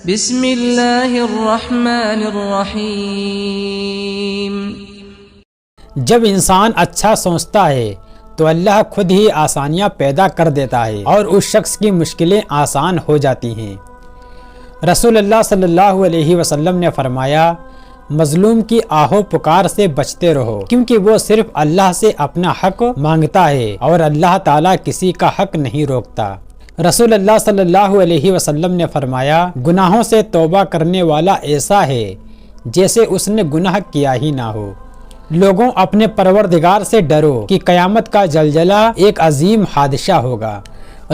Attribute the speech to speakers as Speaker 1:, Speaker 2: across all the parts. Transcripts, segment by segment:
Speaker 1: بسم اللہ الرحمن الرحیم۔
Speaker 2: جب انسان اچھا سوچتا ہے تو اللہ خود ہی آسانیاں پیدا کر دیتا ہے اور اس شخص کی مشکلیں آسان ہو جاتی ہیں۔ رسول اللہ صلی اللہ علیہ وسلم نے فرمایا، مظلوم کی آہو پکار سے بچتے رہو، کیونکہ وہ صرف اللہ سے اپنا حق مانگتا ہے اور اللہ تعالیٰ کسی کا حق نہیں روکتا۔ رسول اللہ صلی اللہ علیہ وسلم نے فرمایا، گناہوں سے توبہ کرنے والا ایسا ہے جیسے اس نے گناہ کیا ہی نہ ہو۔ لوگوں، اپنے پروردگار سے ڈرو کہ قیامت کا زلزلہ ایک عظیم حادثہ ہوگا۔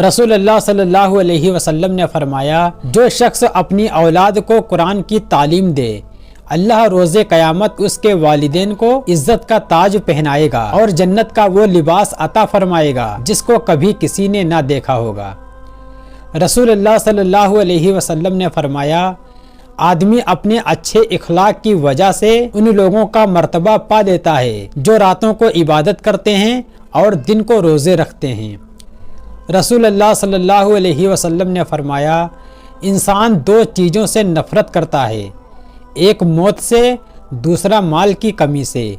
Speaker 2: رسول اللہ صلی اللہ علیہ وسلم نے فرمایا، جو شخص اپنی اولاد کو قرآن کی تعلیم دے، اللہ روز قیامت اس کے والدین کو عزت کا تاج پہنائے گا اور جنت کا وہ لباس عطا فرمائے گا جس کو کبھی کسی نے نہ دیکھا ہوگا۔ رسول اللہ صلی اللہ علیہ وسلم نے فرمایا، آدمی اپنے اچھے اخلاق کی وجہ سے ان لوگوں کا مرتبہ پا لیتا ہے جو راتوں کو عبادت کرتے ہیں اور دن کو روزے رکھتے ہیں۔ رسول اللہ صلی اللہ علیہ وسلم نے فرمایا، انسان دو چیزوں سے نفرت کرتا ہے، ایک موت سے، دوسرا مال کی کمی سے۔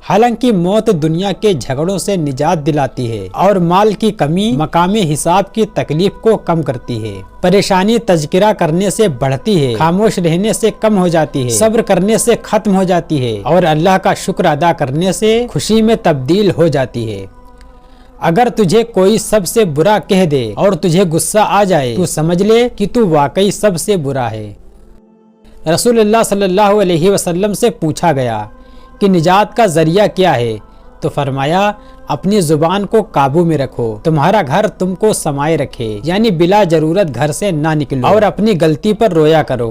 Speaker 2: حالانکہ موت دنیا کے جھگڑوں سے نجات دلاتی ہے اور مال کی کمی مقام حساب کی تکلیف کو کم کرتی ہے۔ پریشانی تذکرہ کرنے سے بڑھتی ہے، خاموش رہنے سے کم ہو جاتی ہے، صبر کرنے سے ختم ہو جاتی ہے اور اللہ کا شکر ادا کرنے سے خوشی میں تبدیل ہو جاتی ہے۔ اگر تجھے کوئی سب سے برا کہہ دے اور تجھے غصہ آ جائے تو سمجھ لے کہ تو واقعی سب سے برا ہے۔ رسول اللہ صلی اللہ علیہ وسلم سے پوچھا گیا کہ نجات کا ذریعہ کیا ہے؟ تو فرمایا، اپنی زبان کو قابو میں رکھو، تمہارا گھر تم کو سمائے رکھے، یعنی بلا ضرورت گھر سے نہ نکلو اور اپنی غلطی پر رویا کرو۔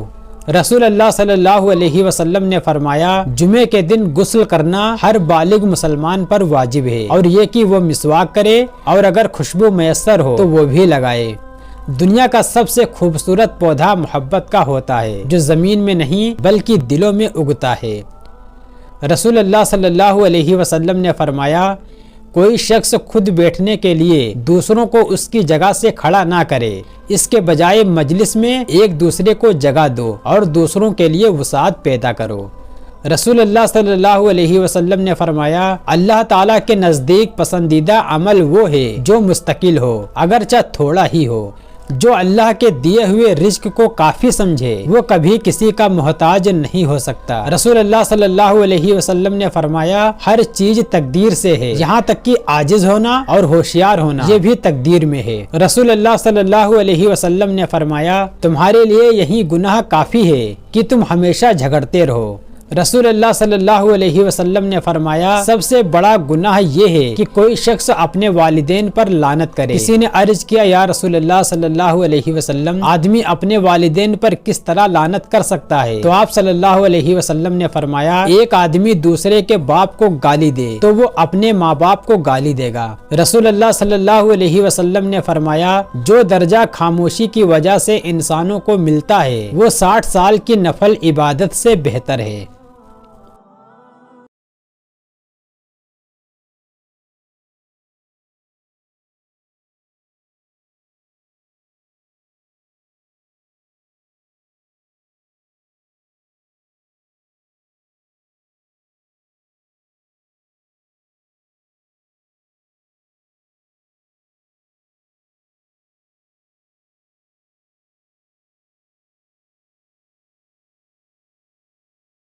Speaker 2: رسول اللہ صلی اللہ علیہ وسلم نے فرمایا، جمعے کے دن غسل کرنا ہر بالغ مسلمان پر واجب ہے، اور یہ کہ وہ مسواک کرے اور اگر خوشبو میسر ہو تو وہ بھی لگائے۔ دنیا کا سب سے خوبصورت پودا محبت کا ہوتا ہے، جو زمین میں نہیں بلکہ دلوں میں اگتا ہے۔ رسول اللہ صلی اللہ علیہ وسلم نے فرمایا، کوئی شخص خود بیٹھنے کے لیے دوسروں کو اس کی جگہ سے کھڑا نہ کرے، اس کے بجائے مجلس میں ایک دوسرے کو جگہ دو اور دوسروں کے لیے وسعت پیدا کرو۔ رسول اللہ صلی اللہ علیہ وسلم نے فرمایا، اللہ تعالیٰ کے نزدیک پسندیدہ عمل وہ ہے جو مستقل ہو، اگرچہ تھوڑا ہی ہو۔ جو اللہ کے دیے ہوئے رزق کو کافی سمجھے وہ کبھی کسی کا محتاج نہیں ہو سکتا۔ رسول اللہ صلی اللہ علیہ وسلم نے فرمایا، ہر چیز تقدیر سے ہے، یہاں تک کہ عاجز ہونا اور ہوشیار ہونا یہ بھی تقدیر میں ہے۔ رسول اللہ صلی اللہ علیہ وسلم نے فرمایا، تمہارے لیے یہی گناہ کافی ہے کہ تم ہمیشہ جھگڑتے رہو۔ رسول اللہ صلی اللہ علیہ وسلم نے فرمایا، سب سے بڑا گناہ یہ ہے کہ کوئی شخص اپنے والدین پر لعنت کرے۔ کسی نے عرض کیا، یا رسول اللہ صلی اللہ علیہ وسلم، آدمی اپنے والدین پر کس طرح لعنت کر سکتا ہے؟ تو آپ صلی اللہ علیہ وسلم نے فرمایا، ایک آدمی دوسرے کے باپ کو گالی دے تو وہ اپنے ماں باپ کو گالی دے گا۔ رسول اللہ صلی اللہ علیہ وسلم نے فرمایا، جو درجہ خاموشی کی وجہ سے انسانوں کو ملتا ہے وہ 60 سال کی نفل عبادت سے بہتر ہے۔